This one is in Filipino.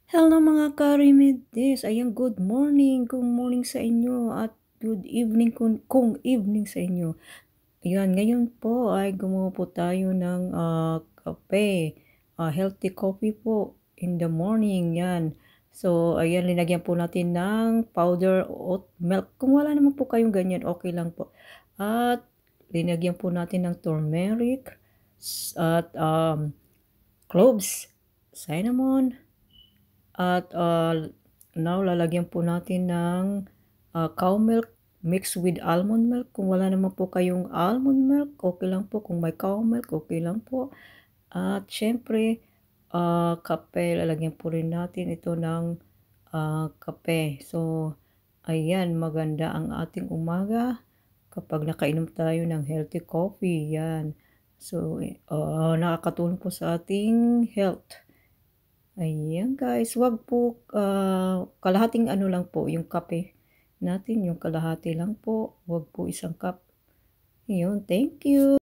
Hello mga ka-remedies, ayan good morning sa inyo at good evening kung evening sa inyo. Ayan, ngayon po ay gumawa po tayo ng kape, healthy coffee po in the morning, yan. So, ayan, linagyan po natin ng powder oat milk. Kung wala naman po kayong ganyan, okay lang po. At linagyan po natin ng turmeric at cloves, cinnamon, at now lalagyan po natin ng cow milk mixed with almond milk. Kung wala naman po kayong almond milk, okay lang po. Kung may cow milk, okay lang po. At syempre, kape, lalagyan po rin natin ito ng kape. So, ayan, maganda ang ating umaga kapag nakainom tayo ng healthy coffee. Yan. So, nakakatulong po sa ating health. Ayan guys, wag po, kalahating ano lang po yung kape natin, yung kalahati lang po, wag po isang cup. Ayun, thank you.